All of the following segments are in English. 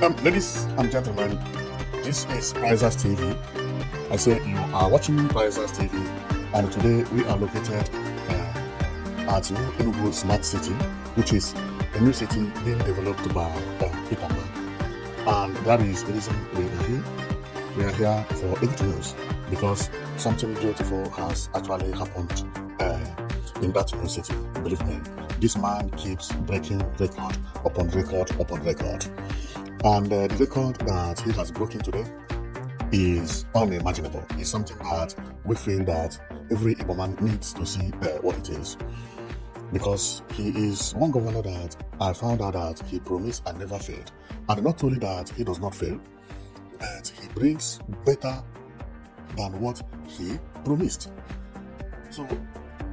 Ladies and gentlemen, this is Prizers TV. I say you are watching Prizers TV, and today we are located at New Enugu Smart City, which is a new city being developed by Peter Mbah. And that is the reason we are here. We are here for good news because something beautiful has actually happened in that new city. Believe me, this man keeps breaking record upon record upon record. And the record that he has broken today is unimaginable. It's something that we feel that every Igbo man needs to see what it is. Because he is one governor that I found out that he promised and never failed. And not only that he does not fail, but he brings better than what he promised. So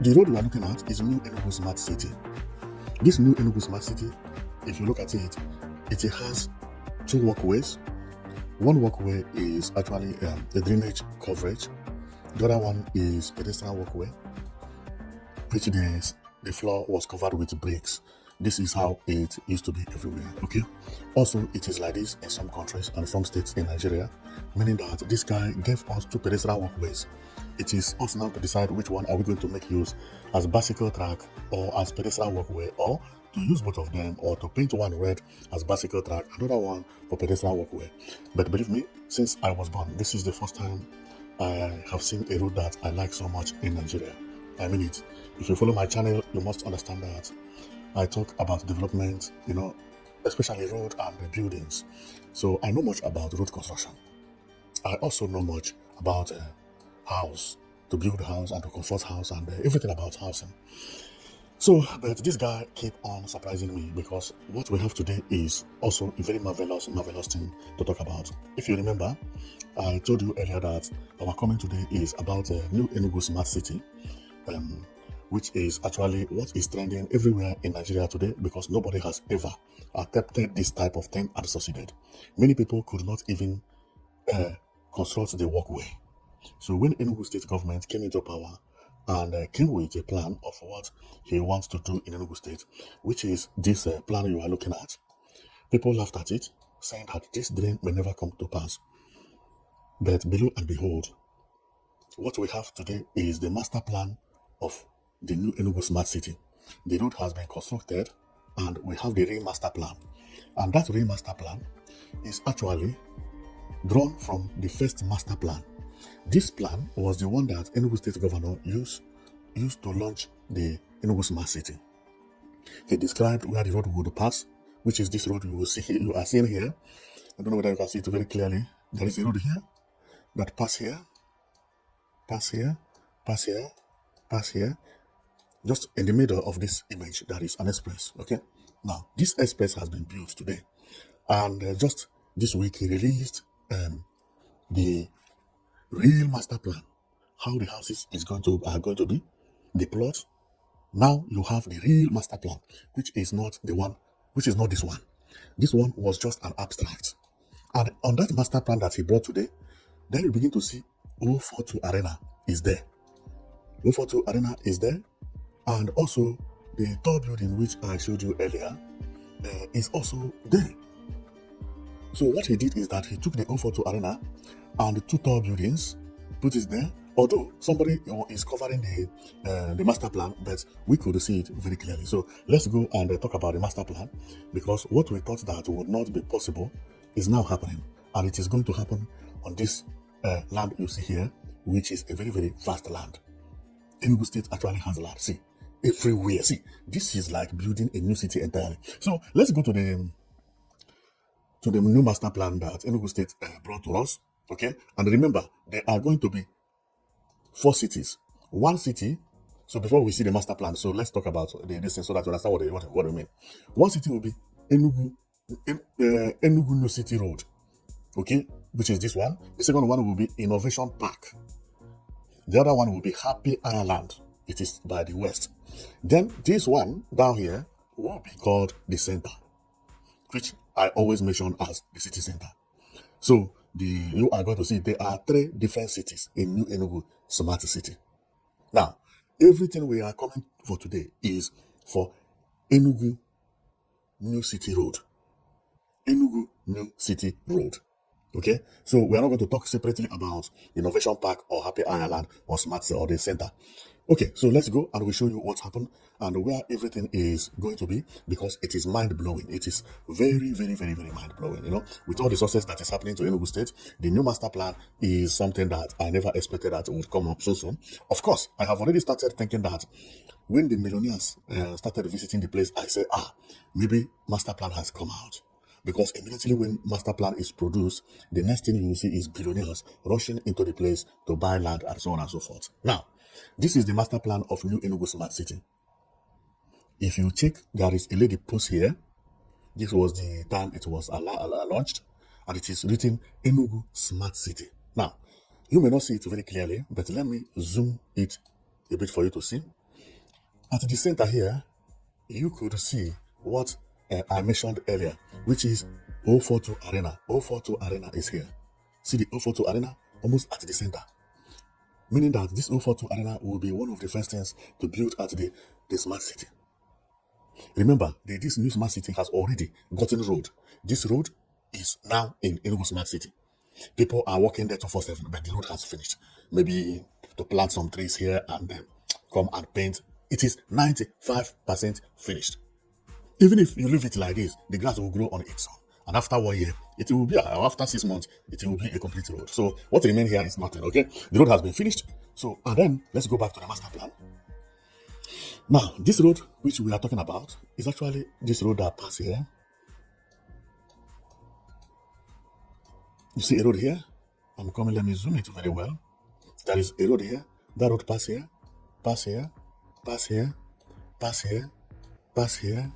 the road we are looking at is New Enugu Smart City. This New Enugu Smart City, if you look at it, it has two walkways. One walkway is actually a drainage coverage. The other one is pedestrian walkway, which the floor was covered with bricks. This is how it used to be everywhere. Okay. Also, it is like this in some countries and some states in Nigeria, meaning that this guy gave us two pedestrian walkways. It is us now to decide which one are we going to make use as bicycle track or as pedestrian walkway, or to use both of them, or to paint one red as bicycle track, another one for pedestrian walkway. But believe me, since I was born, this is the first time I have seen a road that I like so much in Nigeria. I mean it. If you follow my channel, you must understand that I talk about development, especially road and buildings. So I know much about road construction. I also know much about house, to build a house and to construct house and everything about housing. So, but this guy keep on surprising me because what we have today is also a very marvelous thing to talk about. If you remember, I told you earlier that our comment today is about New Enugu Smart City, which is actually what is trending everywhere in Nigeria today because nobody has ever attempted this type of thing and succeeded. Many people could not even construct the walkway. So when Enugu state government came into power and came with a plan of what he wants to do in Enugu state, which is this plan you are looking at, people laughed at it, saying that this dream may never come to pass. But below and behold, what we have today is the master plan of the New Enugu Smart City. The road has been constructed and we have the real master plan. And that real master plan is actually drawn from the first master plan. This plan was the one that Enugu State Governor used to launch the Enugu Smart City. He described where the road would pass, which is this road you are seeing here. I don't know whether you can see it very clearly. There is a road here that pass here, pass here, pass here, pass here. Just in the middle of this image, there is an express. Okay. Now, this express has been built today, and just this week he released the real master plan, how the houses are going to be, the plot. Now you have the real master plan, which is not this one. This one was just an abstract. And on that master plan that he brought today, then you begin to see 042 Arena is there. 042 Arena is there. And also the third building, which I showed you earlier, is also there. So what he did is that he took the 042 Arena and the two tall buildings, put it there. Although somebody is covering the master plan, but we could see it very clearly. So let's go and talk about the master plan, because what we thought that would not be possible is now happening, and it is going to happen on this land you see here, which is a very, very vast land. Enugu State actually has land. See, everywhere. See, this is like building a new city entirely. So let's go to the new master plan that Enugu State brought to us. Okay, and remember, there are going to be 4 cities. One city. So before we see the master plan, so let's talk about this thing so that you understand what I mean. One city will be Enugu New City Road. Okay, which is this one. The second one will be Innovation Park. The other one will be Happy Ireland. It is by the west. Then this one down here will be called the center, which I always mention as the city center. So you are going to see there are 3 different cities in New Enugu Smart City. Now, everything we are coming for today is for Enugu New City Road. Enugu New City Road. Okay, so we are not going to talk separately about Innovation Park or Happy Ireland or Smart or the center. Okay, so let's go and we'll show you what's happened and where everything is going to be, because it is mind blowing. It is very, very, very, very mind blowing. With all the success that is happening to Enugu State, the new master plan is something that I never expected that it would come up so soon. Of course, I have already started thinking that when the millionaires started visiting the place, I said, maybe master plan has come out. Because immediately when master plan is produced, the next thing you will see is billionaires rushing into the place to buy land and so on and so forth. Now, this is the master plan of New Enugu Smart City. If you check, there is a lady post here. This was the time it was launched, and it is written Enugu Smart City. Now, you may not see it very clearly, but let me zoom it a bit for you to see. At the center here, you could see what I mentioned earlier, which is 042 Arena. 042 Arena is here. See the 042 Arena almost at the center. Meaning that this 042 Arena will be one of the first things to build at the smart city. Remember, this new smart city has already gotten road. This road is now in Enugu Smart City. People are walking there 247, but the road has finished. Maybe to plant some trees here and then come and paint. It is 95% finished. Even if you leave it like this, the grass will grow on its own. And after 1 year, it will be, after 6 months, it will be a complete road. So what remains here is nothing, okay? The road has been finished. So, and then let's go back to the master plan. Now, this road which we are talking about is actually this road that passes here. You see a road here? I'm coming, let me zoom it very well. There is a road here. That road pass here, pass here, pass here, pass here, pass here,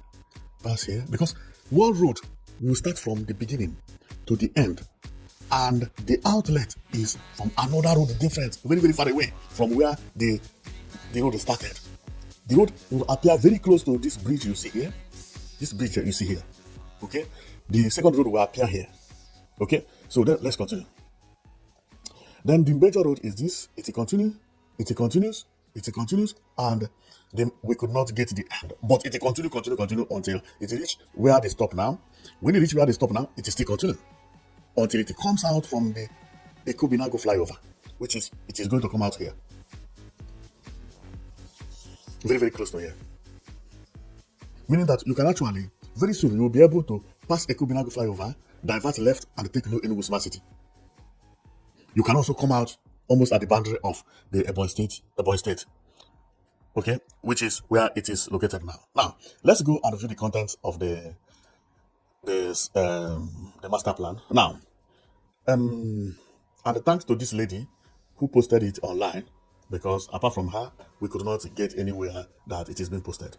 pass here. Because one road will start from the beginning to the end, and the outlet is from another road different, very, very far away from where the road started. The road will appear very close to this bridge you see here. This bridge you see here. Okay? The second road will appear here. Okay? So then let's continue. Then the major road is this. It continues, and then we could not get to the end. But it continue until it reach where they stop now. When it reach where they stop now, it is still continuing until it comes out from the Ekubinago flyover, which is, it is going to come out here. Very, very close to here. Meaning that you can actually, very soon, you will be able to pass Ekubinago flyover, divert left, and take New Enugu Smart City. You can also come out almost at the boundary of the Ebonyi State. Okay, which is where it is located now. Now, let's go and review the contents of the master plan. Now, and thanks to this lady who posted it online, because apart from her, we could not get anywhere that it is being posted.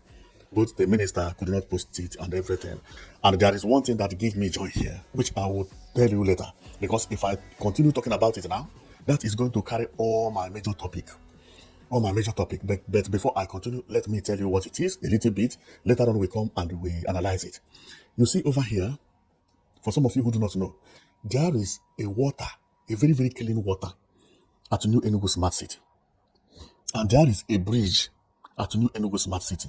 Both the minister could not post it and everything. And there is one thing that gave me joy here, which I will tell you later. Because if I continue talking about it now, that is going to carry all my major topic. But before I continue, let me tell you what it is a little bit. Later on, we come and we analyze it. You see over here, for some of you who do not know, there is a water, a very, very clean water at New Enugu Smart City. And there is a bridge at New Enugu Smart City.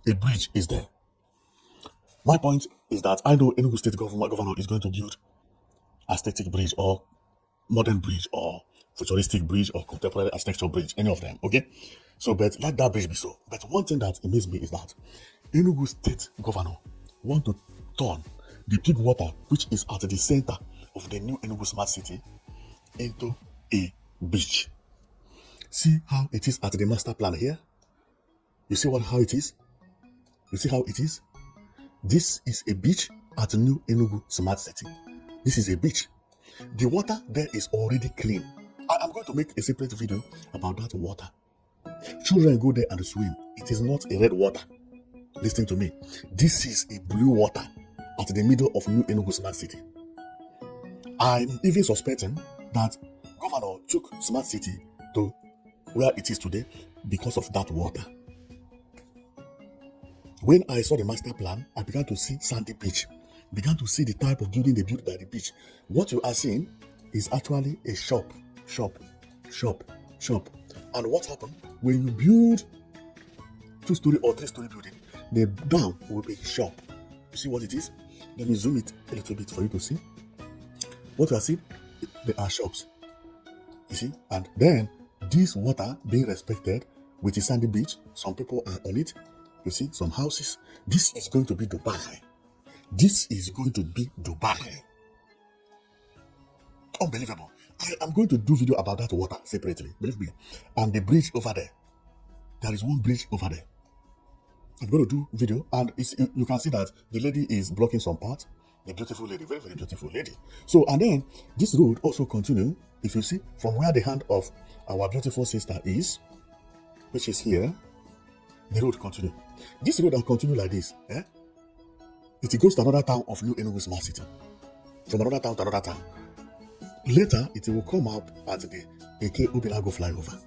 A bridge is there. My point is that I know Enugu State governor is going to build aesthetic bridge or modern bridge or futuristic bridge or contemporary architectural bridge, any of them, okay? So, but let that bridge be so. But one thing that amazes me is that Enugu State governor want to turn the big water, which is at the center of the New Enugu Smart City, into a beach. See how it is at the master plan here? You see how it is? You see how it is? This is a beach at New Enugu Smart City. This is a beach. The water there is already clean. I'm going to make a separate video about that water. Children go there and swim. It is not a red water. Listen to me. This is a blue water at the middle of New Enugu Smart City. I'm even suspecting that governor took Smart City to where it is today because of that water. When I saw the master plan, I began to see sandy beach, began to see the type of building they built by the beach. What you are seeing is actually a shop. And what happened when you build 2-story or 3-story building, the down will be shop. You see what it is? Let me zoom it a little bit for you to see. What you are seeing, there are shops. You see? And then this water being respected with a sandy beach, some people are on it. You see, some houses. This is going to be Dubai. This is going to be Dubai. Unbelievable. I am going to do video about that water separately, believe me. And the bridge over there. There is one bridge over there. I'm going to do video, and you can see that the lady is blocking some part. The beautiful lady, very, very beautiful lady. So, and then this road also continue, if you see, from where the hand of our beautiful sister is, which is here, the road continue. This road will continue like this. It goes to another town of New Enugu Smart City. From another town to another town. Later, it will come up at the Eke Obilago flyover.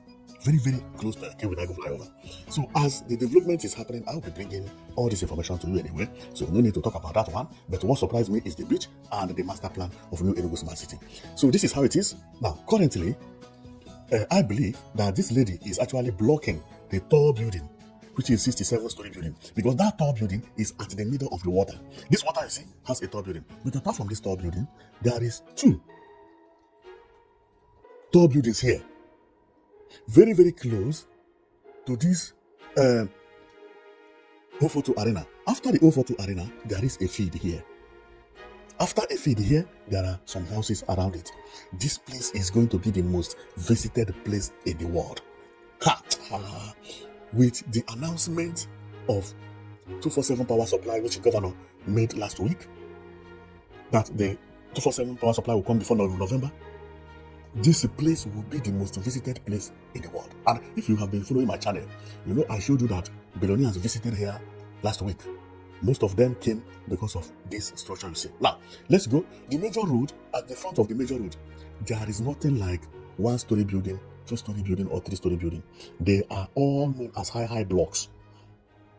Very, very close to Eke Obilago flyover. So as the development is happening, I will be bringing all this information to you anyway. So no need to talk about that one. But what surprised me is the beach and the master plan of New Enugu Smart City. So this is how it is. Now, currently, I believe that this lady is actually blocking the tall building, which is 67-story building, because that tall building is at the middle of the water. This water, you see, has a tall building. But apart from this tall building, there is 2 tall buildings here, very, very close to this O42 Arena. After the O42 Arena, there is a field here. After a field here, there are some houses around it. This place is going to be the most visited place in the world. With the announcement of 247 power supply, which the governor made last week, that the 247 power supply will come before November, this place will be the most visited place in the world. And if you have been following my channel, you know I showed you that billionaires visited here last week. Most of them came because of this structure you see. Now, let's go. The major road, at the front of the major road, there is nothing like 1-story building, 2-story building, or 3-story building. They are all known as high blocks.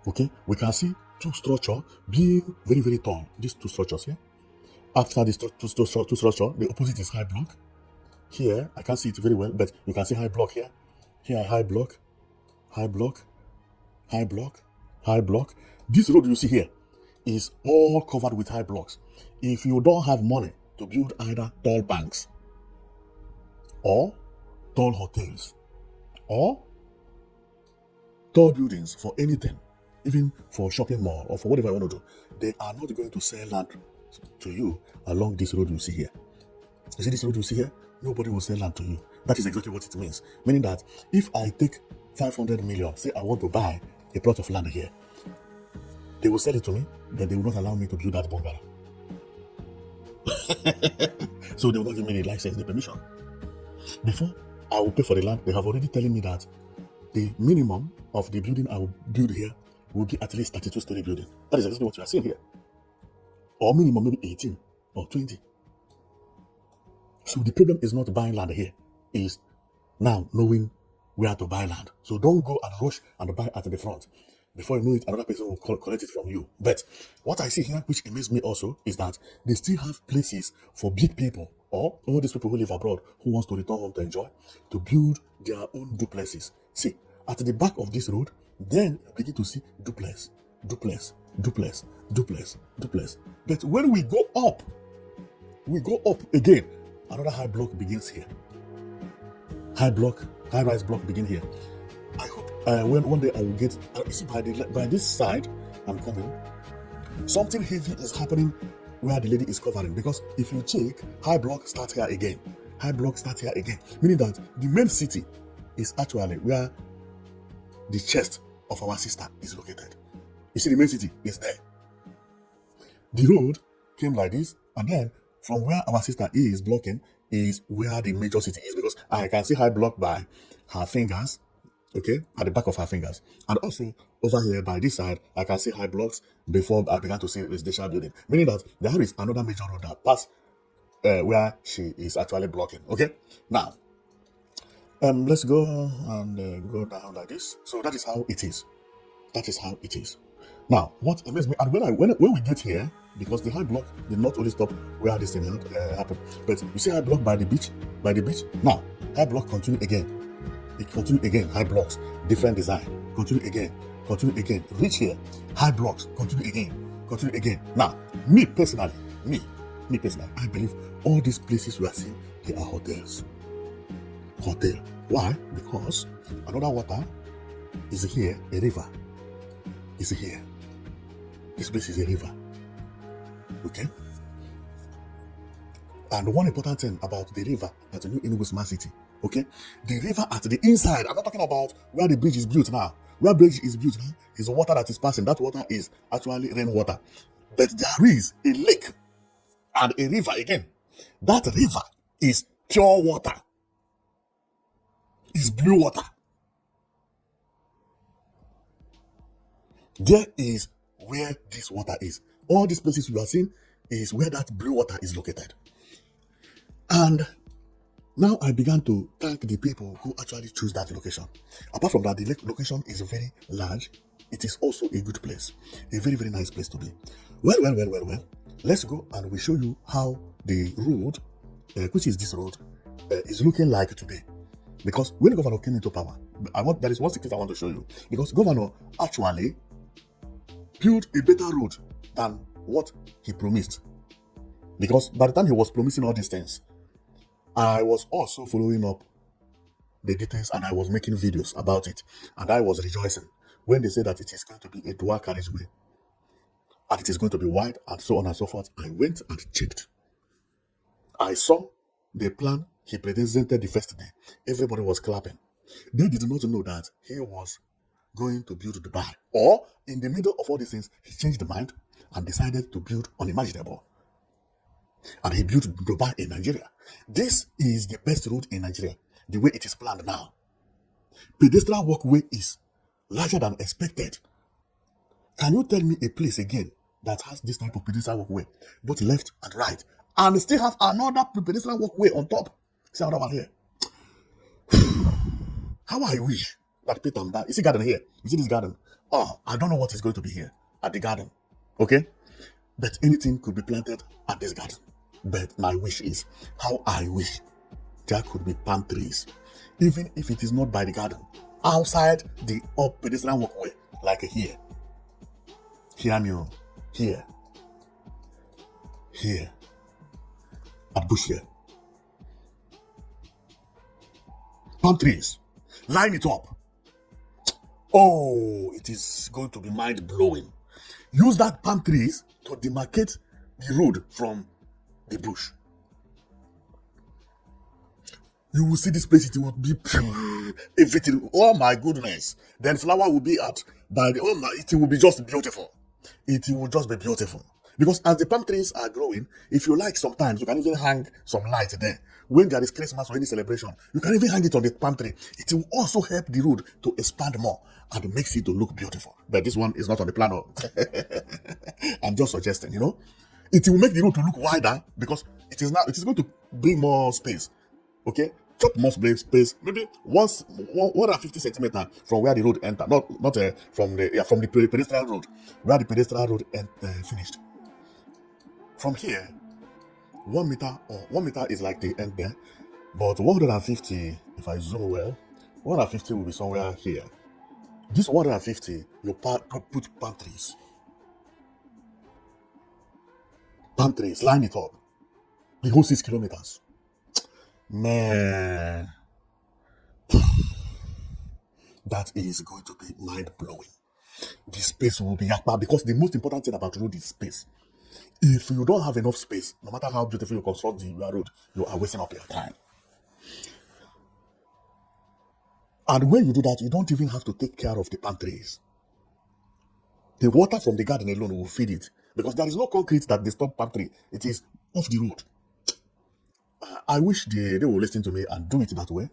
Okay, we can see 2 structures being very, very tall. These 2 structures here. After this 2 structure, the opposite is high block. Here, I can't see it very well, but you can see high block here. Here, high block, high block, high block, high block. This road you see here is all covered with high blocks. If you don't have money to build either tall banks or tall hotels or tall buildings for anything, even for shopping mall or for whatever you want to do, they are not going to sell land to you along this road you see here. You see this road you see here? Nobody will sell land to you. That is exactly what it means. Meaning that if I take 500 million, say I want to buy a plot of land here, they will sell it to me, then they will not allow me to build that bungalow. So they will not give me the license, the permission. Before I will pay for the land, they have already telling me that the minimum of the building I will build here will be at least 32-story building. That is exactly what you are seeing here. Or minimum maybe 18 or 20. So the problem is not buying land here, is now knowing where to buy land. So don't go and rush and buy at the front. Before you know it, another person will collect it from you. But what I see here, which amazes me also, is that they still have places for big people or all these people who live abroad who wants to return home to enjoy, to build their own duplexes. See, at the back of this road, then you begin to see duplex, duplex, duplex, duplex, duplex. But when we go up again, another high block begins here. High-rise block begin here. I hope when one day I will get, you see by this side, I'm coming, something heavy is happening where the lady is covering, because if you check, high block start here again. High block start here again. Meaning that the main city is actually where the chest of our sister is located. You see, the main city is there. The road came like this, and then from where our sister is blocking is where the major city is, because I can see high block by her fingers, okay, at the back of her fingers. And also over here by this side, I can see high blocks before I began to see residential building. Meaning that there is another major road that pass where she is actually blocking. Okay, now let's go and go down like this. So that is how it is. That is how it is. Now, what amazes me, and when we get here, because the high block did not only stop where this thing happened, but you see high block by the beach. Now, high block continue again. It continue again, high blocks, different design, continue again, reach here, high blocks, continue again. Continue again. Now, me personally, I believe all these places we are seeing, they are hotels. Hotel. Why? Because another water is here, a river is here. This place is a river. Okay? And one important thing about the river at the new Enugu Smart City, okay? The river at the inside, I'm not talking about where the bridge is built now. Where bridge is built now is the water that is passing. That water is actually rainwater. But there is a lake and a river again. That river is pure water. It's blue water. There is where this water is. All these places you are seeing is where that blue water is located. And now I began to thank the people who actually choose that location. Apart from that, the location is very large. It is also a good place. A very, very nice place to be. Well. Let's go and we show you how the road, which is this road, is looking like today. Because when the governor came into power, there is one secret I want to show you. Because governor actually built a better road than what he promised. Because by the time he was promising all these things, I was also following up the details and I was making videos about it. And I was rejoicing when they said that it is going to be a dual carriageway and it is going to be wide and so on and so forth. I went and checked. I saw the plan he presented the first day. Everybody was clapping. They did not know that he was going to build Dubai. Or in the middle of all these things, he changed the mind and decided to build unimaginable. And he built Dubai in Nigeria. This is the best road in Nigeria, the way it is planned now. Pedestrian walkway is larger than expected. Can you tell me a place again that has this type of pedestrian walkway, both left and right, and still have another pedestrian walkway on top? See another one here. How I wish that Peter Mbah, you see garden here? You see this garden? Oh, I don't know what is going to be here at the garden. Okay? But anything could be planted at this garden. But my wish is, how I wish there could be palm trees, even if it is not by the garden, outside the pedestrian walkway, like here. Hear me, here, at bush here. Palm trees, line it up. Oh, it is going to be mind-blowing. Use that palm trees to demarcate the road from the bush. You will see this place, it will be everything. Oh my goodness. Then flower will be it will be just beautiful. It will just be beautiful. Because as the palm trees are growing, if you like, sometimes you can even hang some light there. When there is Christmas or any celebration, you can even hang it on the palm tree. It will also help the road to expand more and makes it to look beautiful. But this one is not on the plan. I'm just suggesting, It will make the road to look wider because it is going to bring more space. Okay? Chop more space, maybe 150 centimeters from where the road entered, not from the pedestrian road, where the pedestrian road finished. From here, 1 meter is like the end there, but 150, if I zoom well, 150 will be somewhere here. This 150, you put palm trees. Palm trees, line it up. The whole 6 kilometers. Man, that is going to be mind-blowing. The space will be yakpa because the most important thing about road is space. If you don't have enough space, no matter how beautiful you construct the road, you are wasting up your time. And when you do that, you don't even have to take care of the palm trees. The water from the garden alone will feed it because there is no concrete that disturbs palm tree. It is off the road. I wish they will listen to me and do it that way,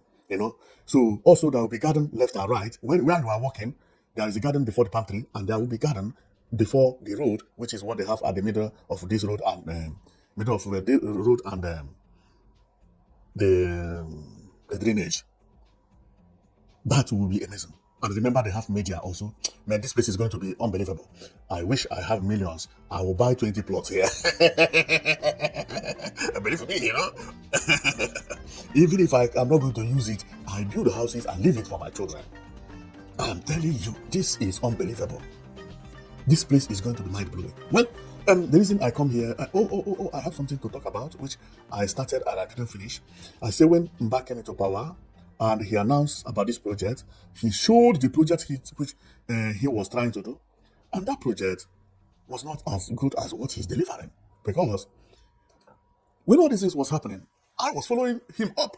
So also there will be garden left and right. Where you are walking, there is a garden before the palm tree, and there will be garden before the road, which is what they have at the middle of this road and the drainage. That will be amazing. And remember, they have media also. Man, this place is going to be unbelievable. I wish I have millions. I will buy 20 plots here. Believe me, Even if I'm not going to use it, I build houses and leave it for my children. I'm telling you, this is unbelievable. This place is going to be mind blowing. Well, the reason I come here, I have something to talk about, which I started and I didn't finish. I say when Mbah came into power and he announced about this project, he showed the project which he was trying to do, and that project was not as good as what he's delivering. Because when all this was happening, I was following him up.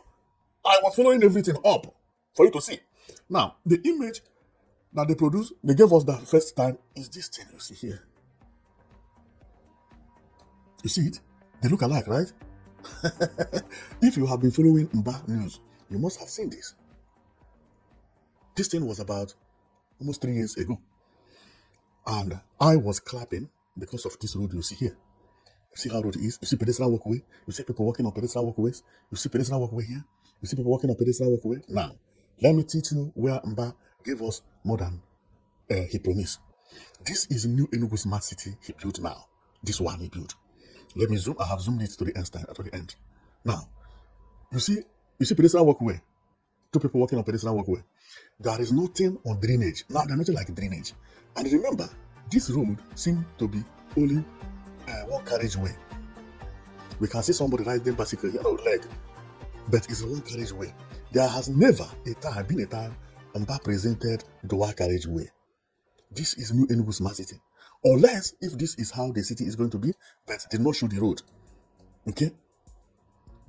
I was following everything up for you to see. Now, the image that they produced, they gave us the first time is this thing you see here. You see it? They look alike, right? If you have been following Mbah news, you must have seen this. This thing was about almost 3 years ago. And I was clapping because of this road you see here. You see how road is? You see pedestrian walkway? You see people walking on pedestrian walkways? You see pedestrian walkway here? You see people walking on pedestrian walkway? Now, let me teach you where Mbah gave us more than he promised. This is new Enugu smart city he built now. This one he built. Let me zoom. I have zoomed it to the end. Now, you see pedestrian walkway. Two people walking on pedestrian walkway. There is nothing on drainage. Now, there's nothing like drainage. And remember, this road seemed to be only one carriageway. We can see somebody riding bicycle here on leg, but it's a one carriageway. There has never been a time Mbah presented dual carriageway. This is new Enugu smart city. Unless if this is how the city is going to be, but did not show the road. Okay?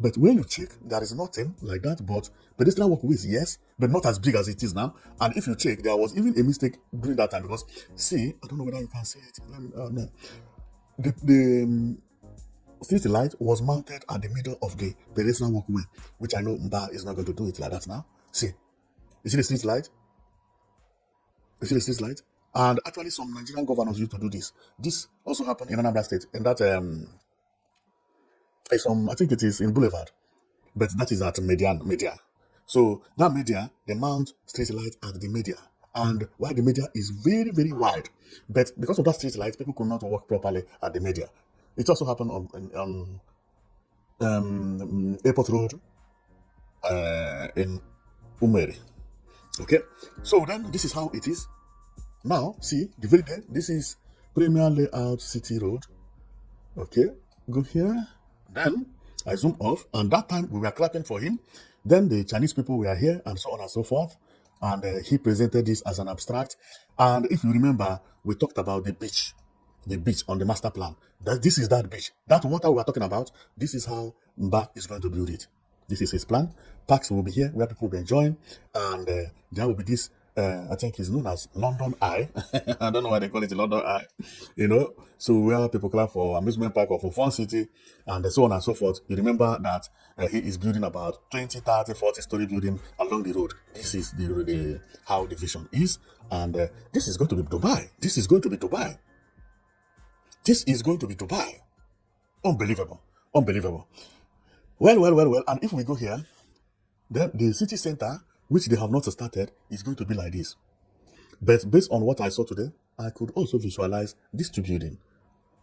But when you check, there is nothing like that, but pedestrian walkways, yes, but not as big as it is now. And if you check, there was even a mistake during that time because, see, I don't know whether you can see it. No. The street light was mounted at the middle of the pedestrian walkway, which I know Mbah is not going to do it like that now. See, you see the street light? You see the street light? And actually, some Nigerian governors used to do this. This also happened in Anambra State, and that I think it is in Boulevard, but that is at Media. So that Media, they mount street light at the Media, and while the Media is very, very wide, but because of that street light, people could not walk properly at the Media. It also happened on Airport Road in Umeri. Okay, so then this is how it is. Now, see, the very day, this is Premier Layout City Road. Okay, go here. Then I zoom off, and that time we were clapping for him. Then the Chinese people were here, and so on and so forth. And he presented this as an abstract. And if you remember, we talked about the beach on the master plan. This is that beach. That water we are talking about, this is how Mbah is going to build it. This is his plan. Parks will be here where people will be enjoying, and there will be this. I think it's known as London Eye. I don't know why they call it London Eye. So where people clap for amusement park or for fun city and so on and so forth. You remember that he is building about 20, 30, 40-story building along the road. This is the how the vision is, and this is going to be Dubai. This is going to be Dubai. This is going to be Dubai. Unbelievable. Well. And if we go here, then the city center, which they have not started, is going to be like this. But based on what I saw today, I could also visualize these two buildings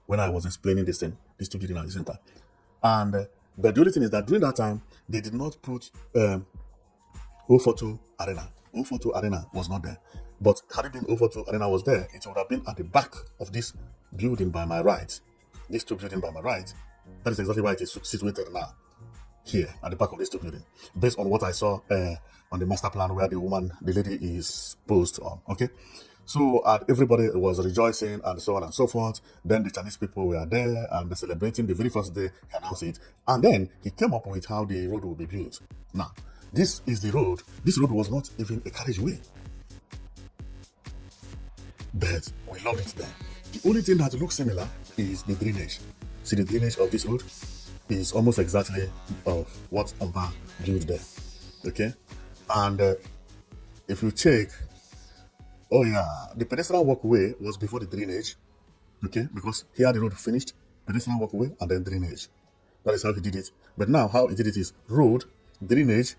when I was explaining this thing, these two buildings at the center. And but the only thing is that during that time, they did not put O42 Arena. O42 Arena was not there. But had it been O42 Arena was there, it would have been at the back of this building by my right. These two buildings by my right. That is exactly why it is situated now. Here at the back of this two building, based on what I saw on the master plan where the lady is posed on. Okay, so everybody was rejoicing and so on and so forth. Then the Chinese people were there and celebrating the very first day he announced it, and then he came up with how the road will be built. Now, this is the road. This road was not even a carriageway, but we love it there. The only thing that looks similar is the drainage. See the drainage of this road is almost exactly of what Mbah built there. Okay, and if you check, the pedestrian walkway was before the drainage. Okay, because here the road finished, pedestrian walkway and then drainage. That is how he did it. But now how he did it is road, drainage,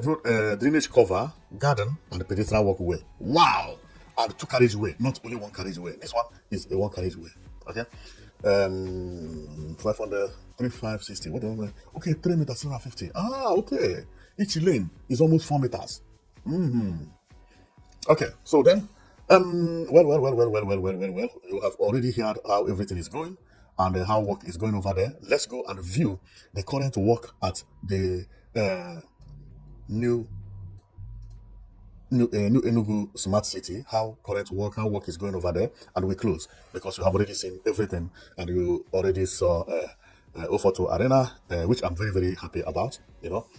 drainage cover, garden, and the pedestrian walkway. Wow! And two carriageway, not only one carriageway. This one is a one carriageway. Okay. 500, 3560. What do I mean? Okay, 3 meters, 350. Okay. Each lane is almost 4 meters. Okay, so then Well. You have already heard how everything is going and how work is going over there. Let's go and view the current work at the uh, new New Enugu Smart City, how work is going over there, and we close because you have already seen everything and you already saw Ofoto Arena, which I'm very, very happy about,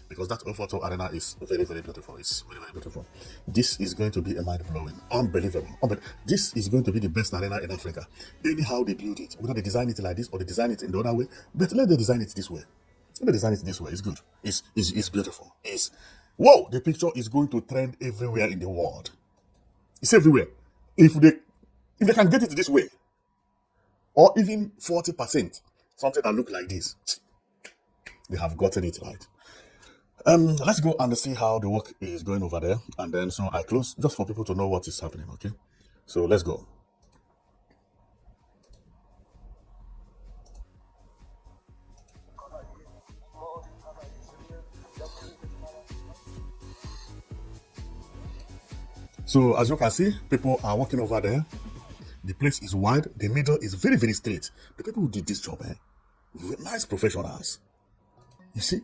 because that Ofoto Arena is very, very beautiful. It's very, very beautiful. This is going to be a mind blowing, unbelievable. This is going to be the best arena in Africa. Anyhow, they build it, whether they design it like this or they design it in the other way, but let them design it this way. Let me design it this way. It's good. It's beautiful. It's whoa. The picture is going to trend everywhere in the world. It's everywhere. If they can get it this way, or even 40%, something that look like this, they have gotten it right. Let's go and see how the work is going over there, and then so I close just for people to know what is happening. Okay, so let's go. So as you can see, people are walking over there. The place is wide. The middle is very, very straight. The people who did this job, nice professionals. You see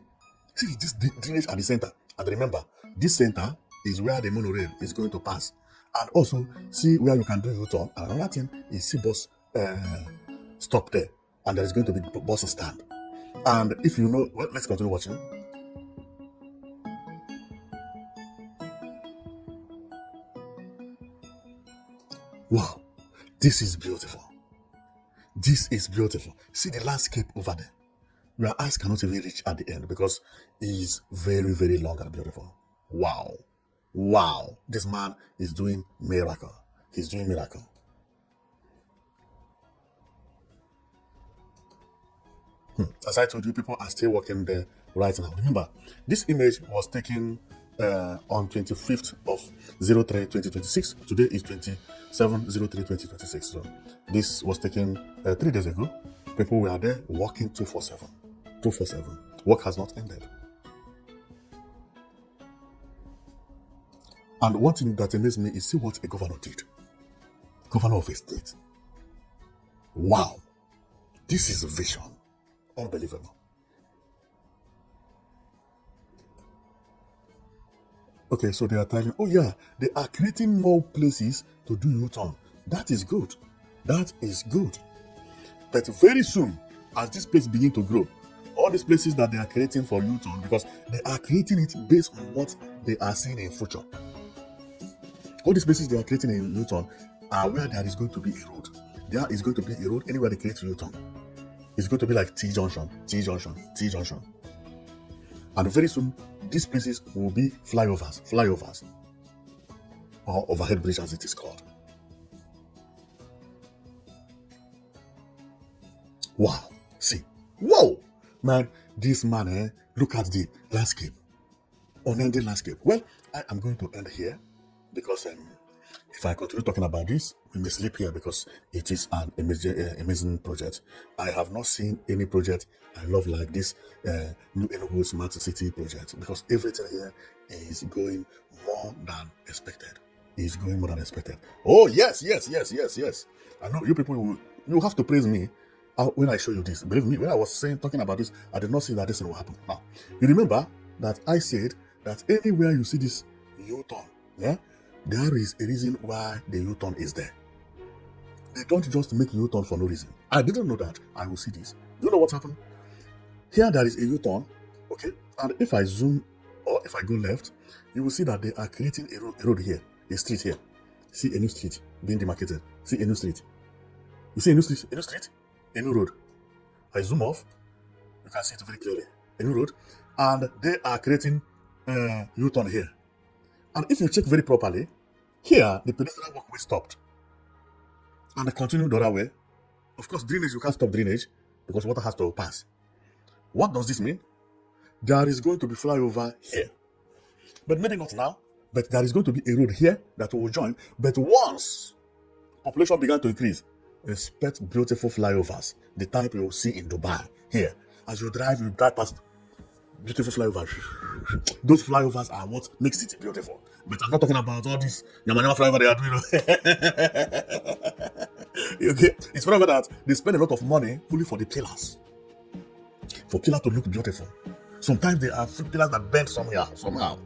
this drainage at the center. And remember, this center is where the monorail is going to pass. And also, see where you can do U-turn. And another thing is see bus stop there. And there is going to be bus stand. And if you know, well, let's continue watching. Wow, this is beautiful. This is beautiful. See the landscape over there. Your eyes cannot even reach at the end because it is very, very long and beautiful. Wow. Wow. This man is doing miracle. He's doing miracle. As I told you, people are still working there right now. Remember, this image was taken on 25th of 03 2026. Today is 27/03/2026. So this was taken 3 days ago. People were there working 247. 247. Work has not ended. And one thing that amazed me is see what a governor did. Governor of a state. Wow. This is a vision. Unbelievable. Okay, so they are telling, oh yeah, they are creating more places to do U-turn. That is good. That is good. But very soon, as this place begin to grow, all these places that they are creating for U-turn, because they are creating it based on what they are seeing in future. All these places they are creating in U-turn are where there is going to be a road. There is going to be a road anywhere they create U-turn. It's going to be like T junction, T junction, T junction. And very soon, these places will be flyovers, or overhead bridge as it is called. Wow, see, whoa, man, this man, look at the landscape, unending landscape. Well, I am going to end here because if I continue talking about this, we may sleep here because it is an amazing project. I have not seen any project I love like this New Enugu Smart City project because everything here is going more than expected. Is going more than expected. Oh yes. I know you people you have to praise me when I show you this. Believe me, when I was talking about this, I did not say that this will happen. Now, you remember that I said that anywhere you see this U-turn, yeah, there is a reason why the U-turn is there. They don't just make U-turn for no reason. I didn't know that. I will see this. Do you know what happened? Here there is a U-turn, okay? And if I zoom or if I go left, you will see that they are creating a road here, a street here. See a new street being demarcated. See a new street. You see a new street, a new road. I zoom off, you can see it very clearly. A new road. And they are creating U-turn here. And if you check very properly, here the pedestrian walkway stopped. And they continue the other way. Of course, drainage, you can't stop drainage because water has to pass. What does this mean? There is going to be flyover here. But maybe not now. But there is going to be a road here that will join. But once population began to increase, expect beautiful flyovers. The type you will see in Dubai. Here. As you drive past beautiful flyovers. Those flyovers are what makes it beautiful. But I'm not talking about all this Yamanama flyover they are doing. Okay, it's whatever that they spend a lot of money only for the pillars, for pillars to look beautiful. Sometimes there are pillars that bend somehow.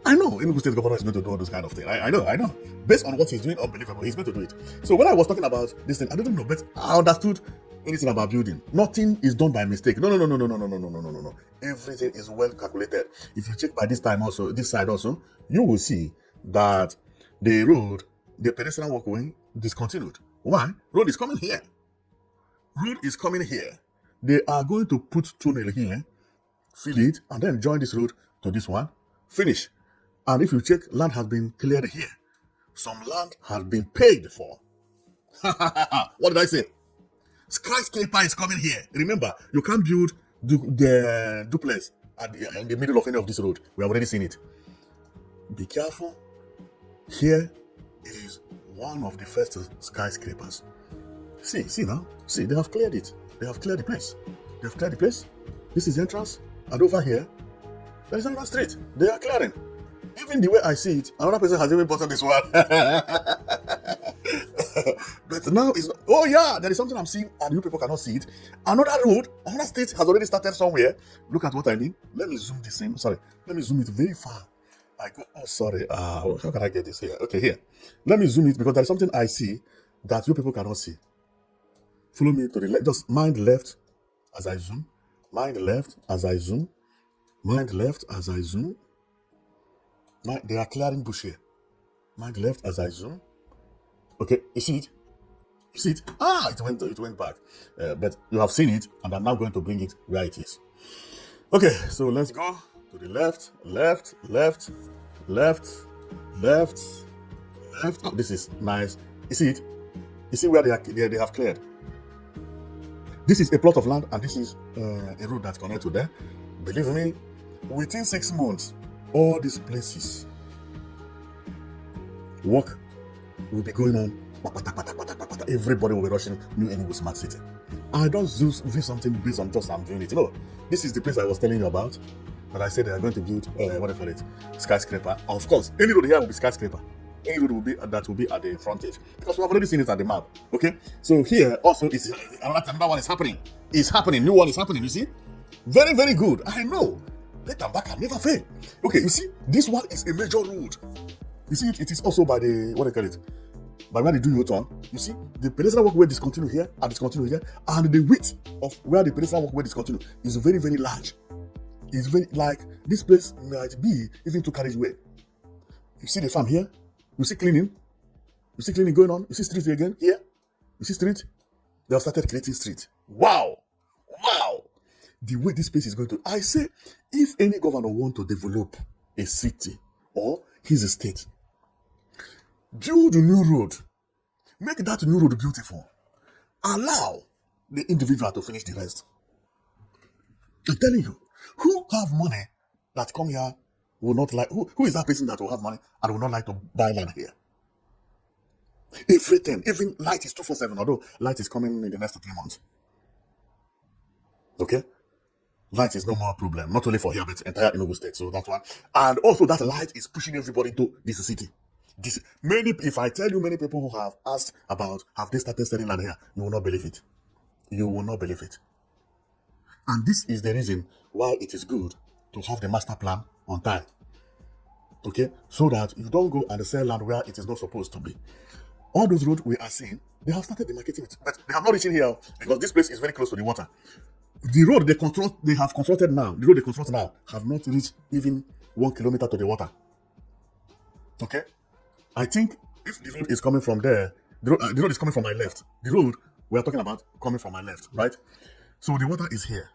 I know Enugu State Governor is going to do all those kind of things. I know. Based on what he's doing, unbelievable. He's going to do it. So when I was talking about this thing, I didn't know, but I understood anything about building. Nothing is done by mistake. No. Everything is well calculated. If you check by this side also, you will see that the road, the pedestrian walkway, discontinued. Why? Road is coming here. They are going to put tunnel here, fill it, and then join this road to this one. Finish. And if you check, land has been cleared here. Some land has been paid for. What did I say? Skyscraper is coming here. Remember, you can't build the duplex in the middle of any of this road. We have already seen it. Be careful. Here is one of the first skyscrapers. See now. See, they have cleared it. They have cleared the place. This is the entrance. And over here, there is another street. They are clearing. Even the way I see it, another person has even bought this one. But now it's there is something I'm seeing and you people cannot see it. Another road, another state has already started somewhere. Look at what I mean. Let me zoom this in. Sorry. Let me zoom it very far. How can I get this here? Okay, here. Let me zoom it because there is something I see that you people cannot see. Follow me to the left. Just mind left as I zoom. Mind left as I zoom. Mind left as I zoom. They are clearing bush here. Mind left as I zoom. Okay, you see it? It went back. But you have seen it, and I'm now going to bring it where it is. Okay, so let's go to the left. Oh, this is nice. You see it? You see where they have cleared? This is a plot of land, and this is a road that connects to there. Believe me, within 6 months, all these places, work will be going on. Everybody will be rushing New Enugu Smart City. I don't do something based on just I'm doing it. No, this is the place I was telling you about. But I said they are going to build skyscraper. Of course, any road here will be skyscraper. Any road will be at the frontage because we have already seen it at the map. Okay, so here also is another one is happening. It's happening. New one is happening. You see, very very good. I know. Let them back and never fail. Okay, you see, this one is a major road. You see, it is also by by where they do U-turn. You see, the pedestrian walkway discontinue here and discontinue here, and the width of where the pedestrian walkway discontinue is very, very large. It's very like this place might be even 2 carriageway. You see the farm here. You see cleaning. Going on. You see street again here. You see street. They have started creating street. Wow. The way this place is going to, I say, if any governor want to develop a city or his state, build a new road, make that new road beautiful, allow the individual to finish the rest. I'm telling you, who have money that come here will not like, who is that person that will have money and will not like to buy land here? Everything, even light is 247, although light is coming in the next 3 months. Okay? Light is no more problem, not only for here, but entire Enugu State. So that's one. And also that light is pushing everybody to this city. If I tell you many people who have asked about, have they started selling land here, you will not believe it. And this is the reason why it is good to have the master plan on time. Okay? So that you don't go and sell land where it is not supposed to be. All those roads we are seeing, they have started demarcating it, but they have not reached here because this place is very close to the water. The road they have constructed now have not reached even 1 kilometer to the water. Okay? I think if the road is coming from there, the road is coming from my left. The road we are talking about coming from my left, right? So the water is here.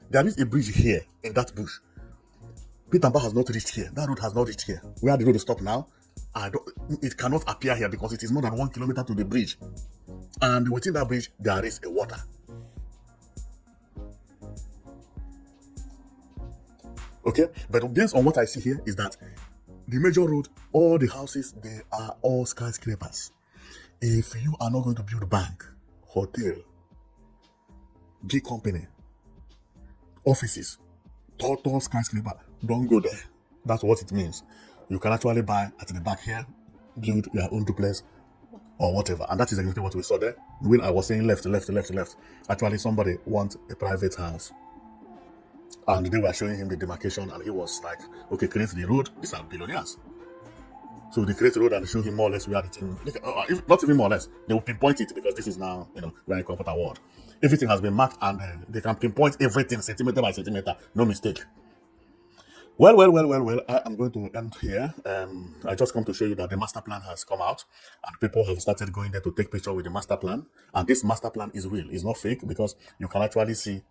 There is a bridge here in that bush. Mbah has not reached here. That road has not reached here. Where the road is stopped now, it cannot appear here because it is more than 1 kilometer to the bridge. And within that bridge, there is a water. Okay, but based on what I see here is that the major road, all the houses, they are all skyscrapers. If you are not going to build a bank, hotel, big company, offices, tall skyscraper, don't go there. That's what it means. you can actually buy at the back here, build your own duplex or whatever. And that is exactly what we saw there. When I was saying left, left, left, left, actually somebody wants a private house. And they were showing him the demarcation, and he was like, okay, create the road. These are billionaires. So they create the road and show him more or less where the thing, not even more or less, they will pinpoint it because this is now, we're in a computer world. Everything has been marked and they can pinpoint everything centimeter by centimeter, no mistake. Well, I am going to end here. I just come to show you that the master plan has come out and people have started going there to take picture with the master plan. And this master plan is real, it's not fake, because you can actually see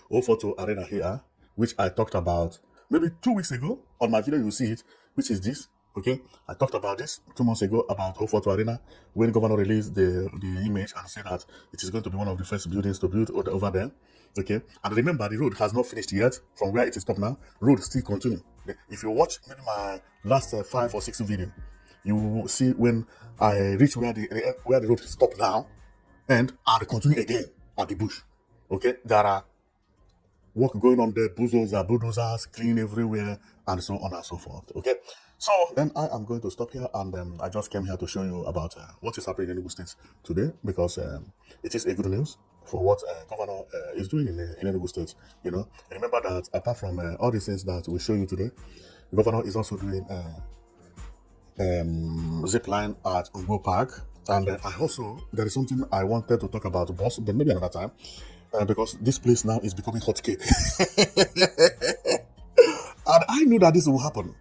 O-Photo Arena here, which I talked about maybe 2 weeks ago. On my video, you'll see it, which is this. Okay, I talked about this 2 months ago about O-Photo Arena when governor released the image and said that it is going to be one of the first buildings to build over there. Okay, and remember, the road has not finished yet from where it is stopped now. Road still continue. If you watch maybe my last 5 or 6 video, you will see when I reach where the road stopped now, and I continue again at the bush. Okay, there are work going on there, bulldozers, clean everywhere, and so on and so forth. Okay, so then I am going to stop here, and I just came here to show you about what is happening in Enugu State today, because it is a good news for what governor is doing in Enugu State. Remember that apart from all the things that we show you today, the governor is also doing zip line at Mbah Park, and there is something I wanted to talk about, boss, but maybe another time. Because this place now is becoming hot cake. And I knew that this will happen,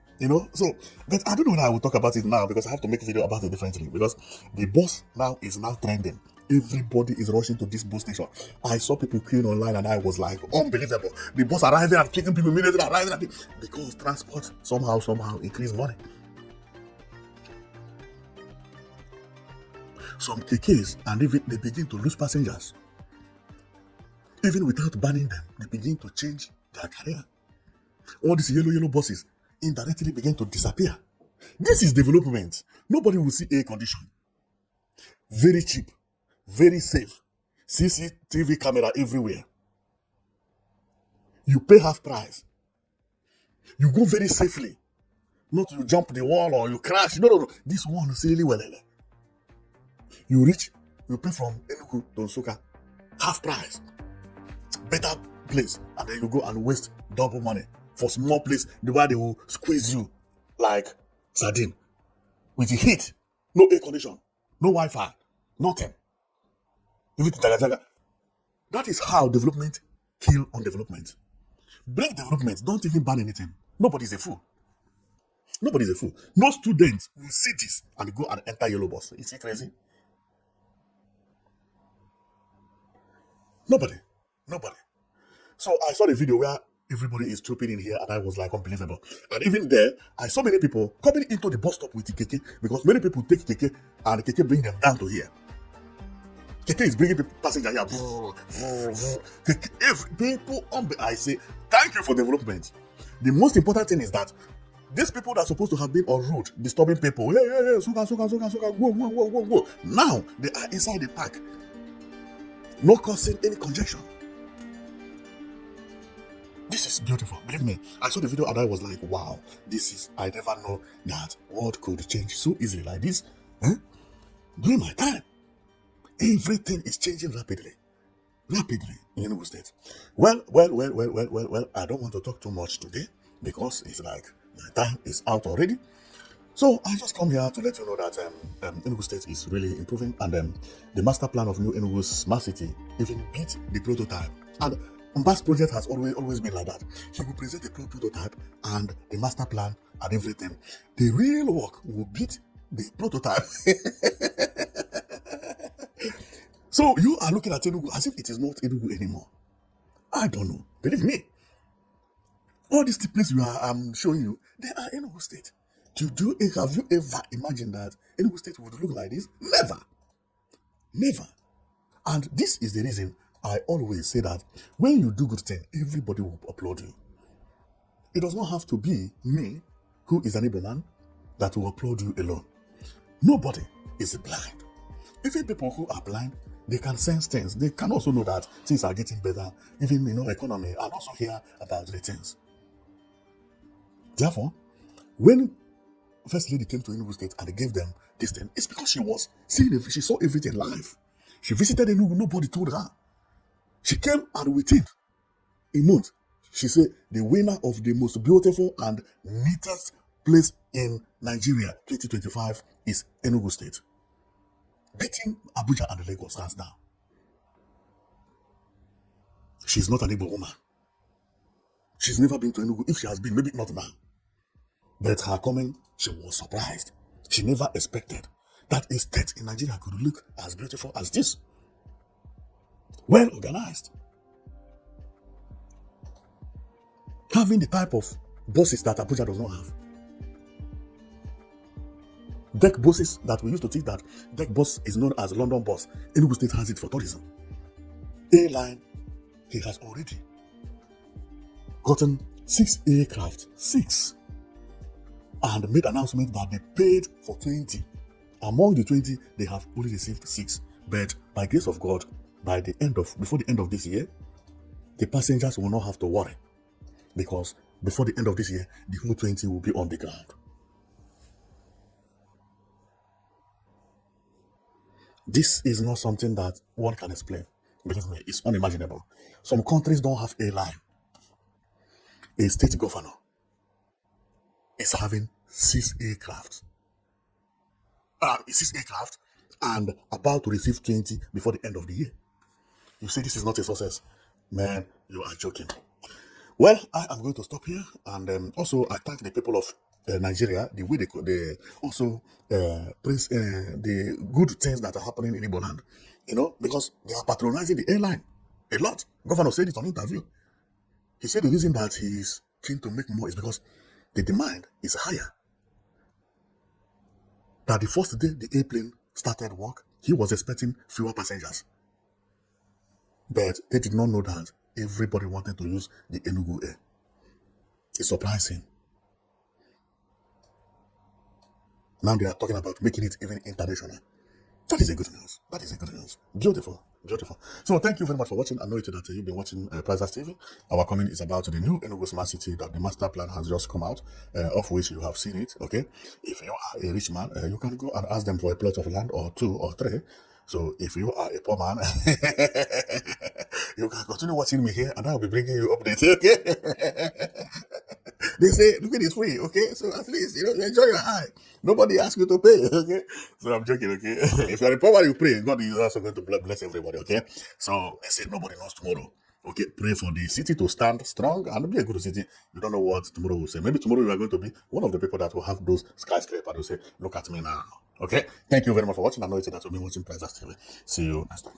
So, but I don't know whether I will talk about it now because I have to make a video about it differently. Because the bus now is now trending. Everybody is rushing to this bus station. I saw people queuing online and I was like, unbelievable. The bus arriving and kicking people immediately arriving because transport somehow increase money. Some KKs, and even they begin to lose passengers. Even without banning them, they begin to change their career. All these yellow buses indirectly begin to disappear. This is development. Nobody will see air condition. Very cheap, very safe. CCTV camera everywhere. You pay half price. You go very safely. Not you jump the wall or you crash. No. This one is really well. You reach, you pay from Enugu to Nsukka, half price. Better place, and then you go and waste double money for small place where they will squeeze you like sardine with the heat, no air condition, no Wi-Fi, nothing. That is how development kill on development. Break development, don't even ban anything. Nobody's a fool. No student will see this and go and enter yellow bus. Is it crazy? Nobody. So I saw the video where everybody is trooping in here and I was like, unbelievable. And even there, I saw many people coming into the bus stop with the keke, because many people take keke and the keke bring them down to here. Keke is bringing people passenger here. I say, thank you for development. The most important thing is that these people that are supposed to have been on road, disturbing people, suka, go. Now they are inside the park, not causing any congestion. This is beautiful. Believe me, I saw the video and I was like, wow, I never know that world could change so easily like this. During my time, everything is changing rapidly in Enugu State. Well, I don't want to talk too much today because it's like my time is out already. So I just come here to let you know that Enugu State is really improving, and the master plan of New Enugu Smart City even beat the prototype. And Mbah's project has always been like that. He will present the prototype and the master plan and everything. The real work will beat the prototype. So you are looking at Enugu as if it is not Enugu anymore. I don't know. Believe me. All these places I'm showing you, they are Enugu State. Have you ever imagined that Enugu State would look like this? Never. And this is the reason I always say that when you do good thing, everybody will applaud you. It does not have to be me, who is an Igbo man, that will applaud you alone. Nobody is blind. Even people who are blind, they can sense things. They can also know that things are getting better, even economy, and also hear about the things. Therefore, When First Lady came to Enugu State and they gave them this thing, it's because she was seeing it, she saw everything live. She visited Enugu, nobody told her. She came and within a month, she said the winner of the most beautiful and neatest place in Nigeria 2025 is Enugu State. Beating Abuja and Lagos hands down. She's not an able woman. She's never been to Enugu. If she has been, maybe not now. But her coming, she was surprised. She never expected that a state in Nigeria could look as beautiful as this. Well organized. Having the type of buses that Abuja does not have. Deck buses that we used to think that deck bus is known as London bus. Enugu State has it for tourism. Airline, he has already gotten 6 aircraft, 6, and made announcement that they paid for 20. Among the 20, they have only received 6. But by grace of God, before the end of this year, the passengers will not have to worry, because before the end of this year, the whole 20 will be on the ground. This is not something that one can explain. Believe me, it's unimaginable. Some countries don't have airline. A state governor is having 6 aircraft. 6 aircraft and about to receive 20 before the end of the year. You say this is not a success. Man, you are joking. Well, I am going to stop here, and also I thank the people of Nigeria, the way they also praise the good things that are happening in Igbo land, because they are patronizing the airline a lot. Governor said it on interview. He said the reason that he is keen to make more is because the demand is higher. That the first day the airplane started work, he was expecting fewer passengers. But they did not know that everybody wanted to use the Enugu Air. It surprised him. Now they are talking about making it even international. That is a good news. That is a good news. Beautiful. Beautiful. So thank you very much for watching. I know that you've been watching Prizes TV. Our comment is about the new Enugu Smart City that the master plan has just come out, of which you have seen it. Okay. If you are a rich man, you can go and ask them for a plot of land or 2 or 3. So if you are a poor man, you can continue watching me here and I'll be bringing you updates. Okay. They say, look at it's free, okay? So at least, enjoy your eye. Nobody asks you to pay, okay? So I'm joking, okay? If you're a poor man, you pray. God is also going to bless everybody, okay? So they say nobody knows tomorrow. Okay, pray for the city to stand strong and be a good city. You don't know what tomorrow will say. Maybe tomorrow you are going to be one of the people that will have those skyscrapers. Will say, look at me now. Okay? Thank you very much for watching. I know it's that you'll be watching Prizes TV. See you next time.